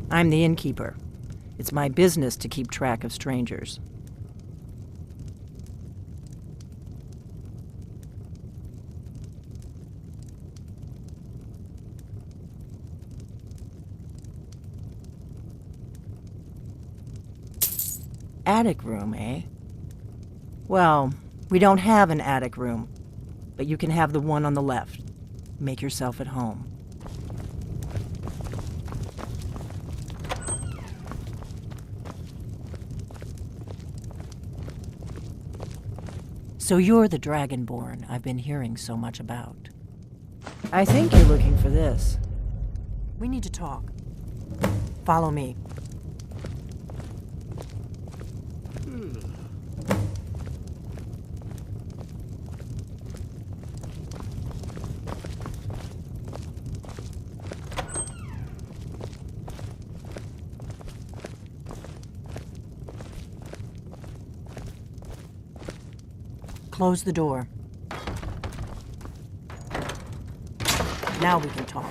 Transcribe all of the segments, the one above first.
I'm the innkeeper. It's my business to keep track of strangers. Attic room, eh? Well, we don't have an attic room, but you can have the one on the left. Make yourself at home. So you're the Dragonborn I've been hearing so much about. I think you're looking for this. We need to talk. Follow me. Close the door. Now we can talk.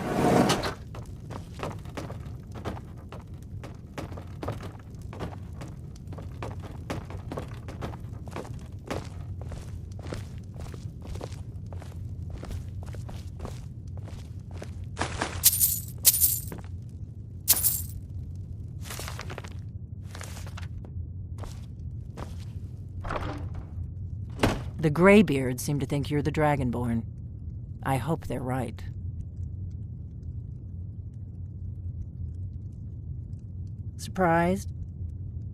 The Greybeards seem to think you're the Dragonborn. I hope they're right. Surprised?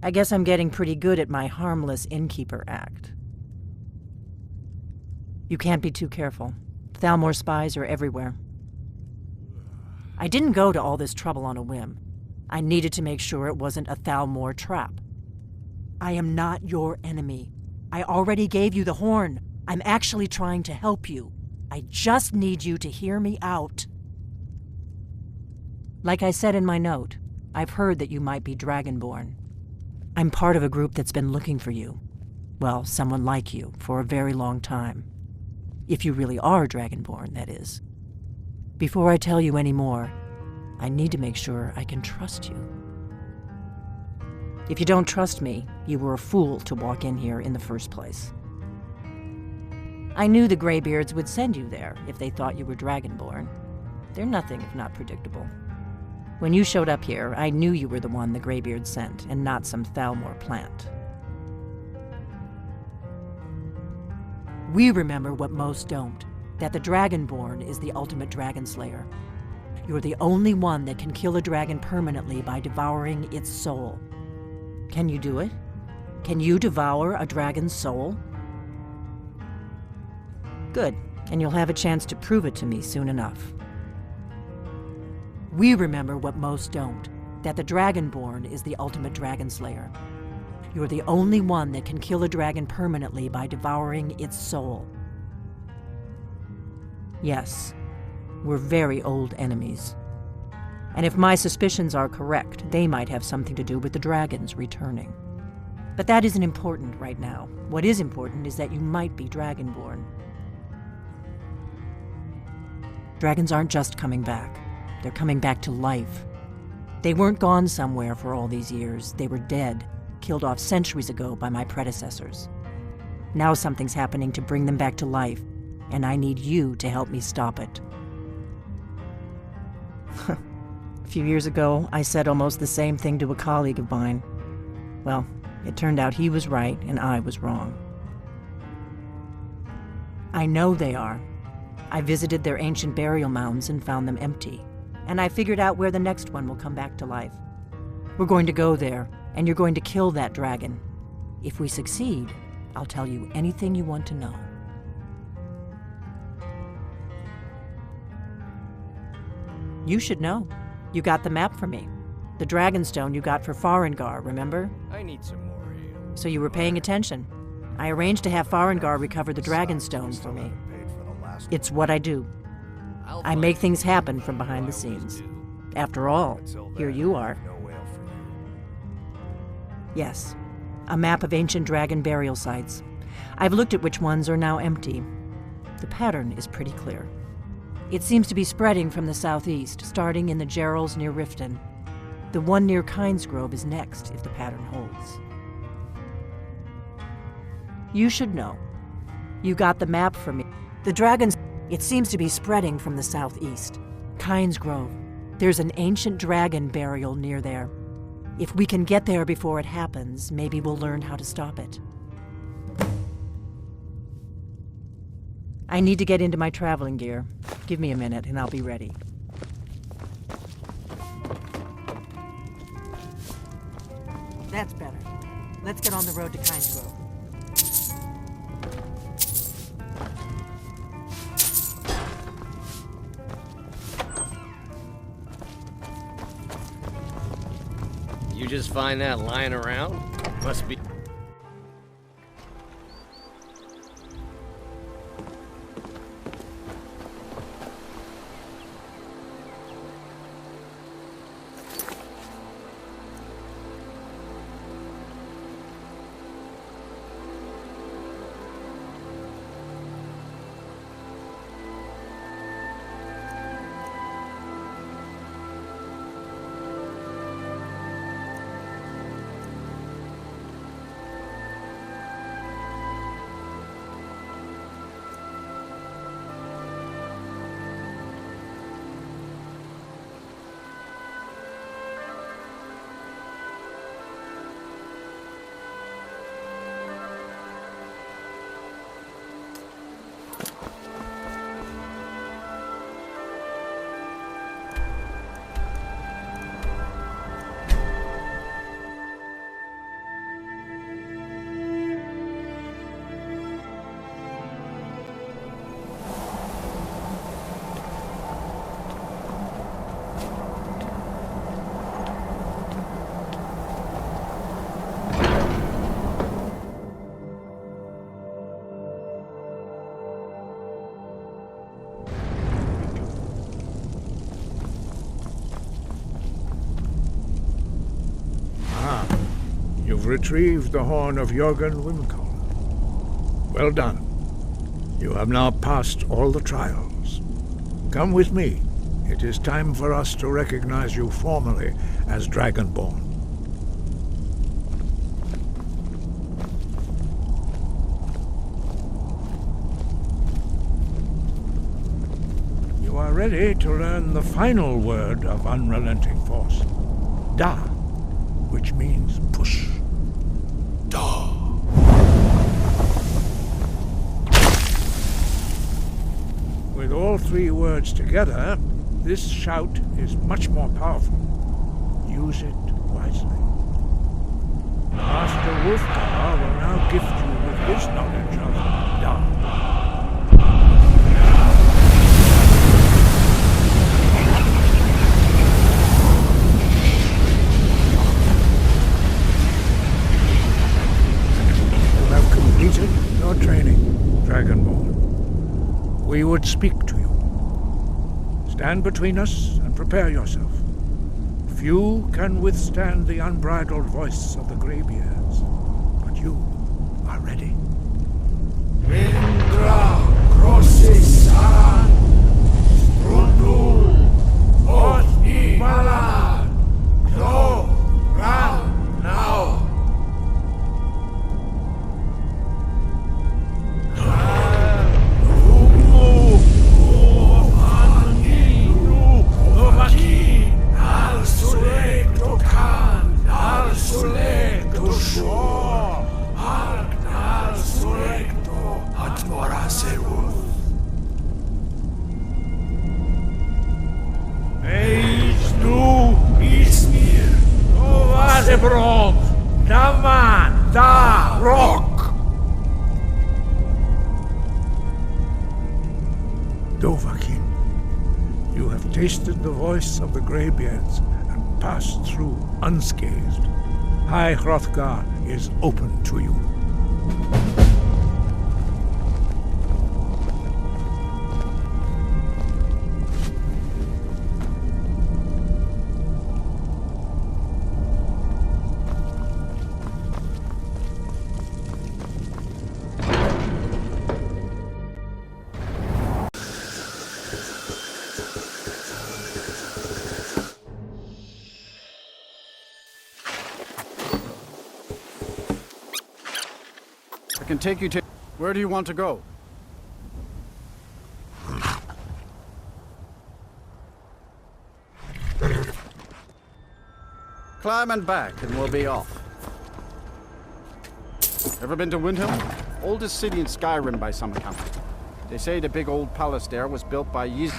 I guess I'm getting pretty good at my harmless innkeeper act. You can't be too careful. Thalmor spies are everywhere. I didn't go to all this trouble on a whim. I needed to make sure it wasn't a Thalmor trap. I am not your enemy. I already gave you the horn. I'm actually trying to help you. I just need you to hear me out. Like I said in my note, I've heard that you might be Dragonborn. I'm part of a group that's been looking for you. Well, someone like you, for a very long time. If you really are Dragonborn, that is. Before I tell you any more, I need to make sure I can trust you. If you don't trust me, you were a fool to walk in here in the first place. I knew the Greybeards would send you there if they thought you were Dragonborn. They're nothing if not predictable. When you showed up here, I knew you were the one the Greybeards sent, and not some Thalmor plant. We remember what most don't, that the Dragonborn is the ultimate dragon slayer. You're the only one that can kill a dragon permanently by devouring its soul. Can you do it? Can you devour a dragon's soul? Good, and you'll have a chance to prove it to me soon enough. We remember what most don't, that the Dragonborn is the ultimate dragon slayer. You're the only one that can kill a dragon permanently by devouring its soul. Yes, we're very old enemies. And if my suspicions are correct, they might have something to do with the dragons returning. But that isn't important right now. What is important is that you might be Dragonborn. Dragons aren't just coming back. They're coming back to life. They weren't gone somewhere for all these years. They were dead, killed off centuries ago by my predecessors. Now something's happening to bring them back to life, and I need you to help me stop it. A few years ago, I said almost the same thing to a colleague of mine. Well, it turned out he was right and I was wrong. I know they are. I visited their ancient burial mounds and found them empty, and I figured out where the next one will come back to life. We're going to go there, and you're going to kill that dragon. If we succeed, I'll tell you anything you want to know. You should know. You got the map for me. The Dragonstone you got for Farengar, remember? I need some more ale. So you were paying attention. I arranged to have Farengar recover the Dragonstone for me. It's what I do. I make things happen from behind the scenes. After all, here you are. Yes, a map of ancient dragon burial sites. I've looked at which ones are now empty. The pattern is pretty clear. It seems to be spreading from the southeast, starting in the Gerals near Riften. The one near Kynes Grove is next, if the pattern holds. You should know. You got the map from me. The dragons, it seems to be spreading from the southeast. Kynes Grove. There's an ancient dragon burial near there. If we can get there before it happens, maybe we'll learn how to stop it. I need to get into my traveling gear. Give me a minute and I'll be ready. That's better. Let's get on the road to Kynes Grove. You just find that lying around? Must be... You've retrieved the horn of Jörgen Wimkel. Well done. You have now passed all the trials. Come with me. It is time for us to recognize you formally as Dragonborn. You are ready to learn the final word of unrelenting force. Da, which means push. Da. With all three words together, this shout is much more powerful. Use it wisely. Master Wolfgar will now gift you with his knowledge of Da. Completed your training, Dragonborn. We would speak to you. Stand between us and prepare yourself. Few can withstand the unbridled voice of the Greybeards, but you are ready. Indra Crosisan Rundu Oti Mala No Ram Now Dovahkiin, you have tasted the voice of the Greybeards and passed through unscathed. High Hrothgar is open to you. I can take you to... Where do you want to go? Climb and back, and we'll be off. Ever been to Windhelm? Oldest city in Skyrim by some account. They say the big old palace there was built by Yiz...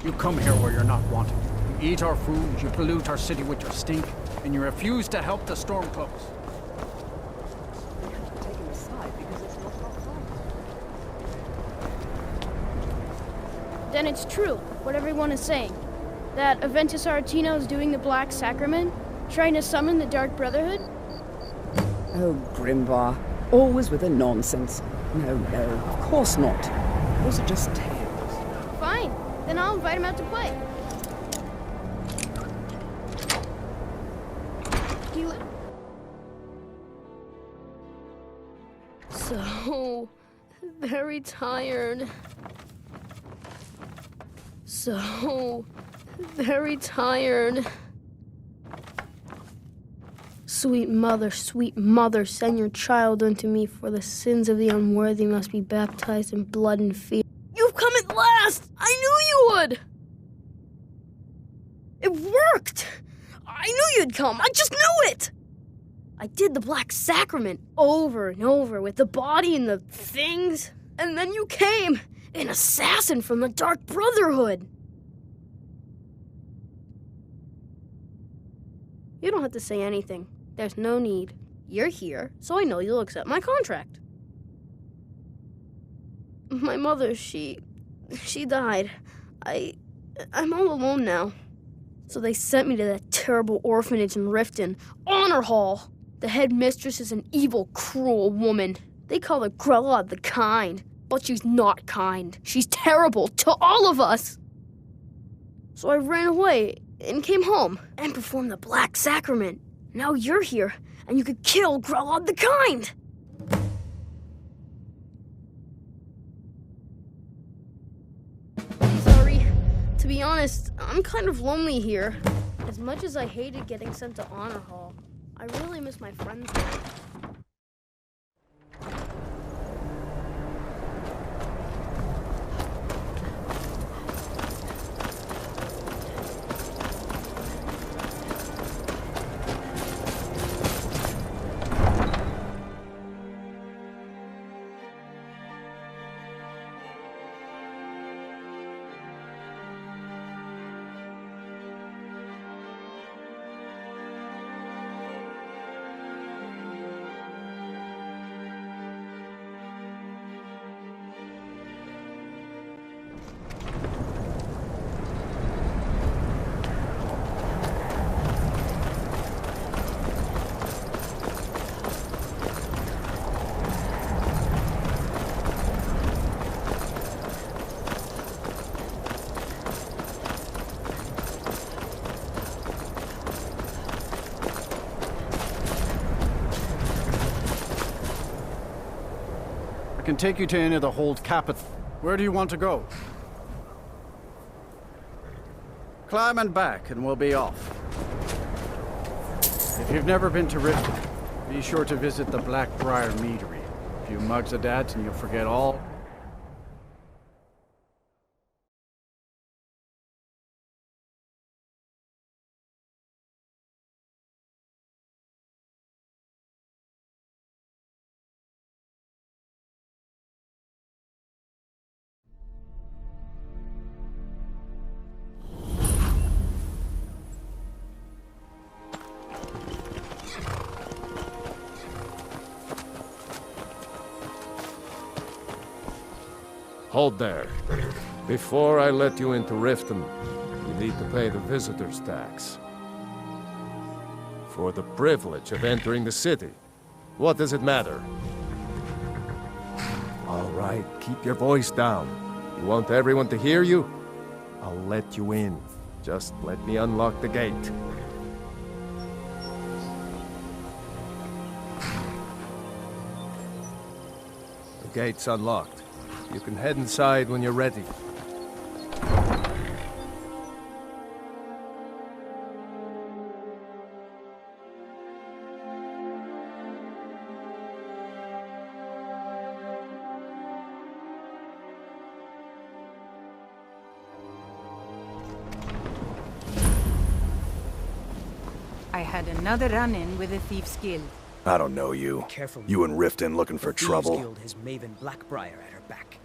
You come here where you're not wanted. You eat our food, you pollute our city with your stink, and you refuse to help the Stormcloaks. We have to take him aside because it's not our fight. Then it's true, what everyone is saying. That Aventus Aretino is doing the Black Sacrament, trying to summon the Dark Brotherhood? Oh, Grimvar. Always with the nonsense. No, of course not. Those are just tales. Fine, then I'll invite him out to play. So very tired. So very tired. Sweet mother, send your child unto me, for the sins of the unworthy must be baptized in blood and fear. You've come at last! I knew you would! It worked! I knew you'd come! I just knew it! I did the Black Sacrament over and over with the body and the things, and then you came, an assassin from the Dark Brotherhood! You don't have to say anything. There's no need. You're here, so I know you'll accept my contract. My mother, she died. I'm all alone now. So they sent me to that terrible orphanage in Riften, Honor Hall. The headmistress is an evil, cruel woman. They call her Grella the Kind, but she's not kind. She's terrible to all of us. So I ran away and came home and performed the Black Sacrament. Now you're here, and you could kill Grella the Kind. Sorry. To be honest, I'm kind of lonely here. As much as I hated getting sent to Honor Hall, I really miss my friends there. I can take you to any of the hold Capith. Where do you want to go? Climb and back, and we'll be off. If you've never been to Riften, be sure to visit the Blackbriar Meadery. A few mugs of dads and you'll forget all Hold there. Before I let you into Riften, you need to pay the visitor's tax. For the privilege of entering the city. What does it matter? All right, keep your voice down. You want everyone to hear you? I'll let you in. Just let me unlock the gate. The gate's unlocked. You can head inside when you're ready. I had another run-in with the Thieves' Guild. I don't know you. Careful. You and Riften looking for trouble? The Thieves' Guild has Maven Blackbriar at her back.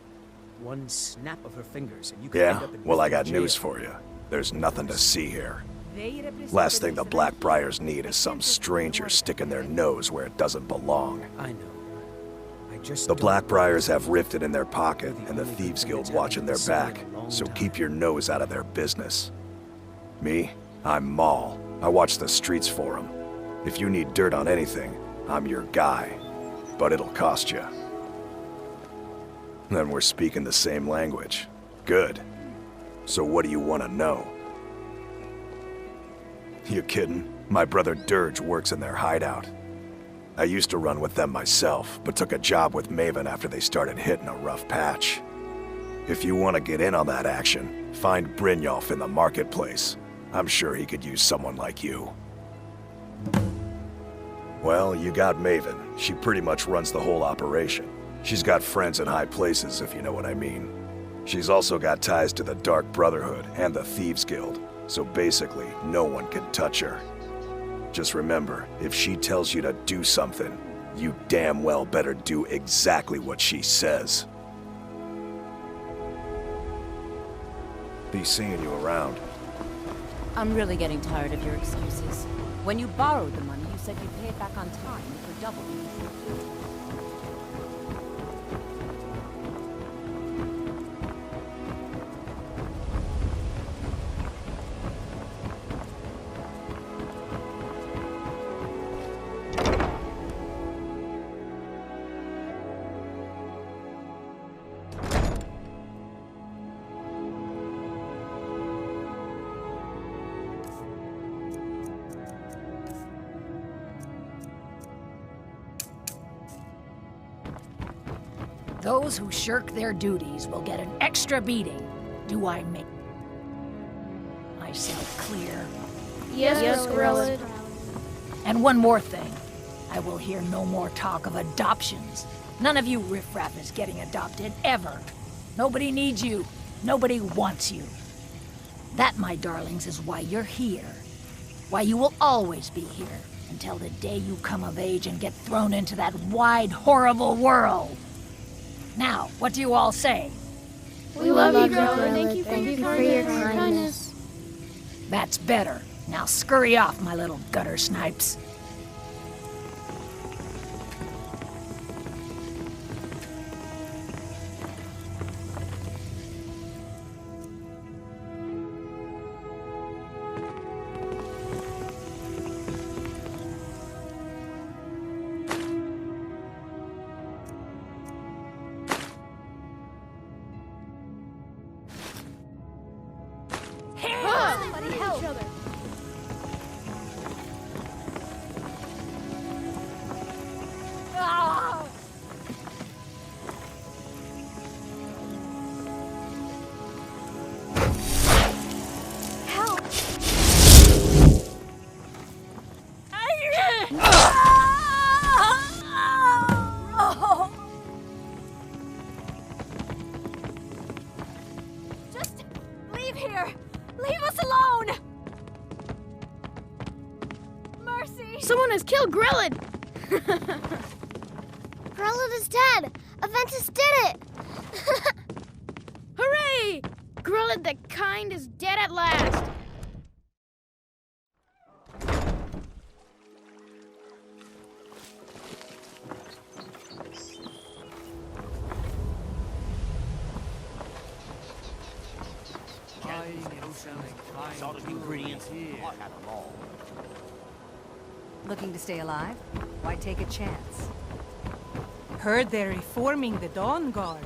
One snap of her fingers and you can end Yeah? up in Well, I Riften got jail. news for you. There's nothing to see here. They represent Last thing the the Blackbriars need is some stranger sticking their nose where it doesn't belong. I know. I just The don't- Blackbriars have Riften in their pocket, and the Thieves Guild watching their back, so keep your nose out of their business. Me? I'm Maul. I watch the streets for them. If you need dirt on anything, I'm your guy. But it'll cost you. Then we're speaking the same language. Good. So what do you want to know? You kidding? My brother Dirge works in their hideout. I used to run with them myself, but took a job with Maven after they started hitting a rough patch. If you want to get in on that action, find Brynjolf in the marketplace. I'm sure he could use someone like you. Well, you got Maven. She pretty much runs the whole operation. She's got friends in high places, if you know what I mean. She's also got ties to the Dark Brotherhood and the Thieves Guild, so basically, no one can touch her. Just remember, if she tells you to do something, you damn well better do exactly what she says. Be seeing you around. I'm really getting tired of your excuses. When you borrowed the money, you said you'd pay it back on time for double. Those who shirk their duties will get an extra beating. Do I make myself clear? Yes, Grelid. And one more thing. I will hear no more talk of adoptions. None of you riffraff is getting adopted, ever. Nobody needs you. Nobody wants you. That, my darlings, is why you're here. Why you will always be here, until the day you come of age and get thrown into that wide, horrible world. Now, what do you all say? We love you, Grelid. Thank you for your kindness. That's better. Now scurry off, my little gutter snipes. Somebody help! Just leave here! Leave us alone! Mercy! Someone has killed Grelid! Grelid is dead! Aventus did it! Hooray! Grelid the Kind is dead at last! Exotic ingredients. I had them all. Looking to stay alive? Why take a chance? Heard they're reforming the Dawn Guard.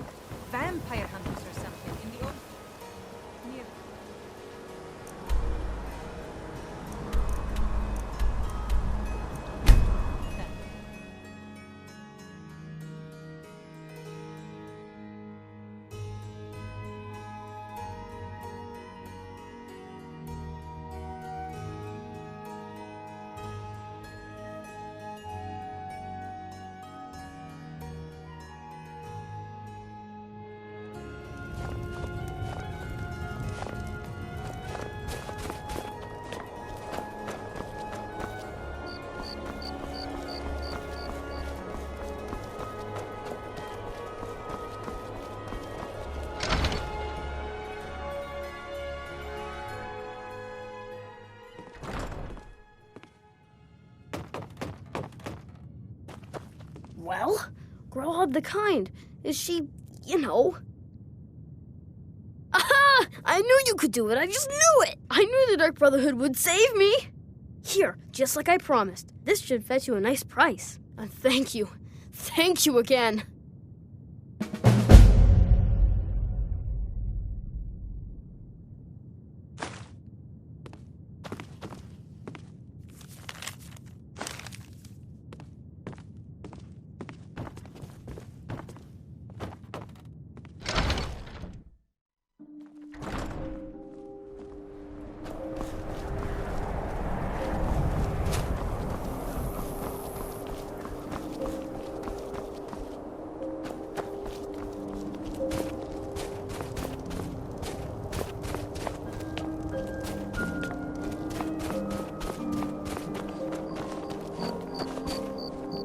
Vampire hunters or something in the old... near... Well, Growhub the Kind. Is she, you know... Aha! I knew you could do it. I just knew it. I knew the Dark Brotherhood would save me. Here, just like I promised. This should fetch you a nice price. And thank you. Thank you again.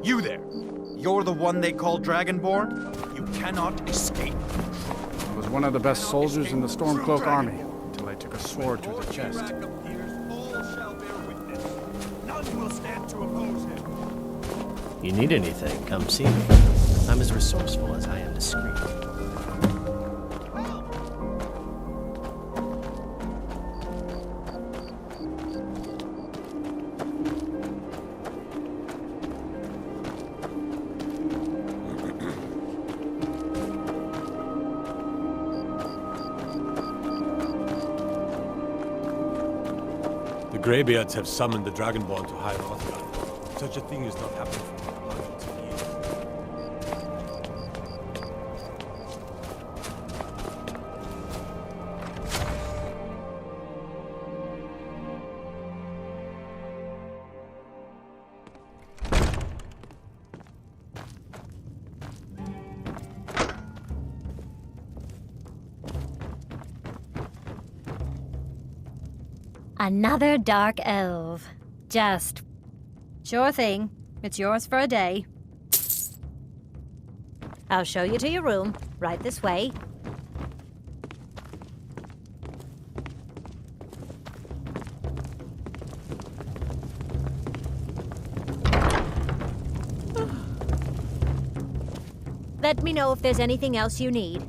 You there! You're the one they call Dragonborn? You cannot escape. I was one of the best soldiers in the Stormcloak army, until I took a sword to the chest. None will stand to oppose him. You need anything, come see me. I'm as resourceful as I am discreet. The Greybeards have summoned the Dragonborn to High Northgard. Such a thing has not happened for hundreds of years. Another dark elf. Just... Sure thing. It's yours for a day. I'll show you to your room. Right this way. Let me know if there's anything else you need.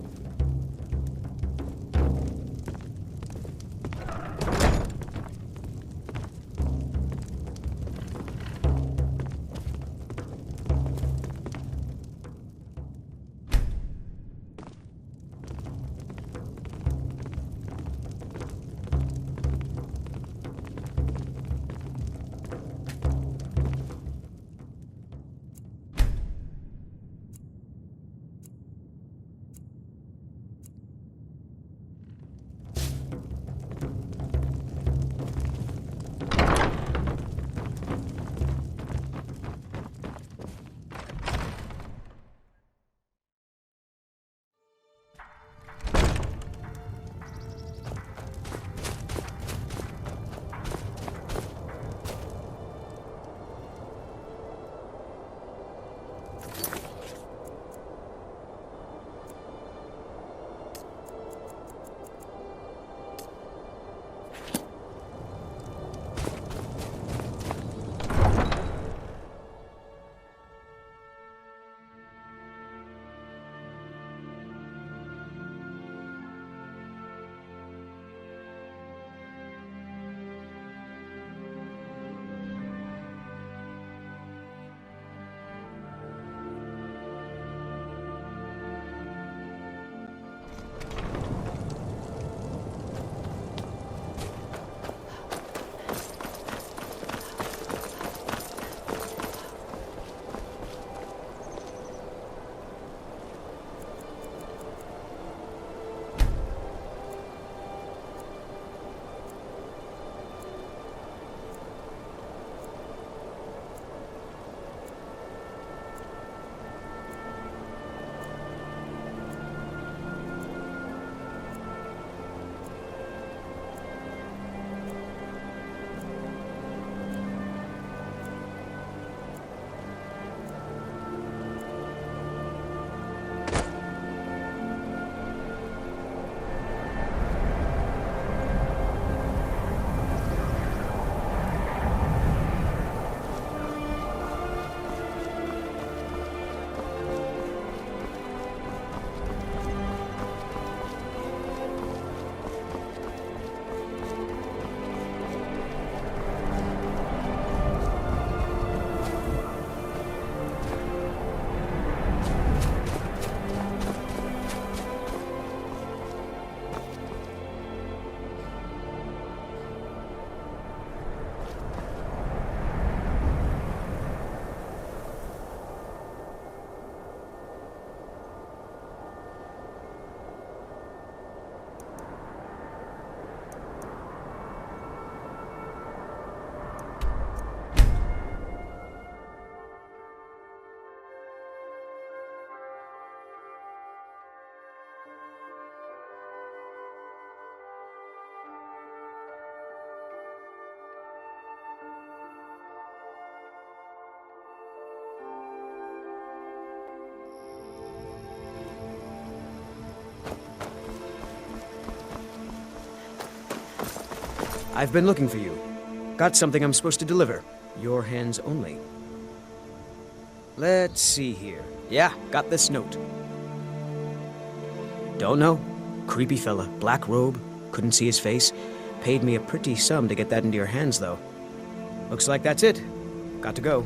I've been looking for you. Got something I'm supposed to deliver. Your hands only. Let's see here. Yeah, got this note. Don't know. Creepy fella, black robe, couldn't see his face. Paid me a pretty sum to get that into your hands, though. Looks like that's it. Got to go.